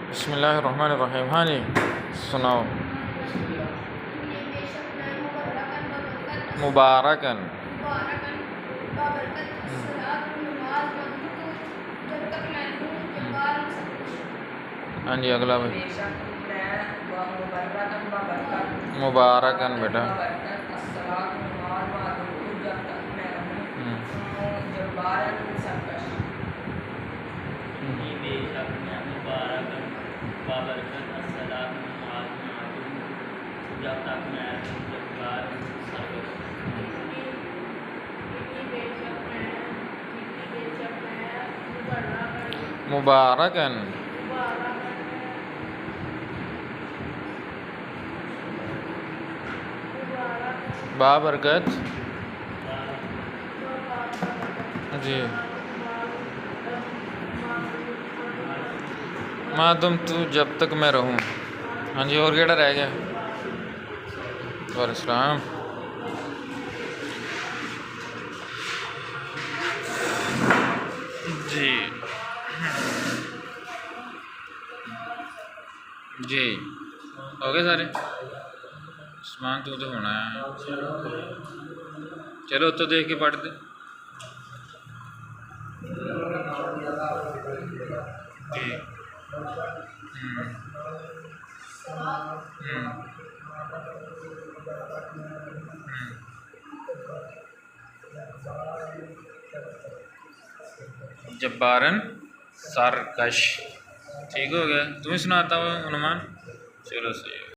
बिस्मिल्लाहिर्रहमानिर्रहीम। हाँ जी, सुनाओ। मुबारकन। हाँ जी, अगला भाई। मुबारकन बेटा। जब तक मैं जब्बार सरकश। मुबारकन। बाबरकत जी। मातुम तू जब तक मैं रहूँ। हाँ जी, और केड़ा रह गया? वालेकुम। जी जी, हो गए सारे सामान तो होना है। चलो तो देख के पढ़ दे। जी। जब्बारन सरकश। ठीक हो गया। तुम्हें सुनाता हुआ अनुमान। चलो सही है।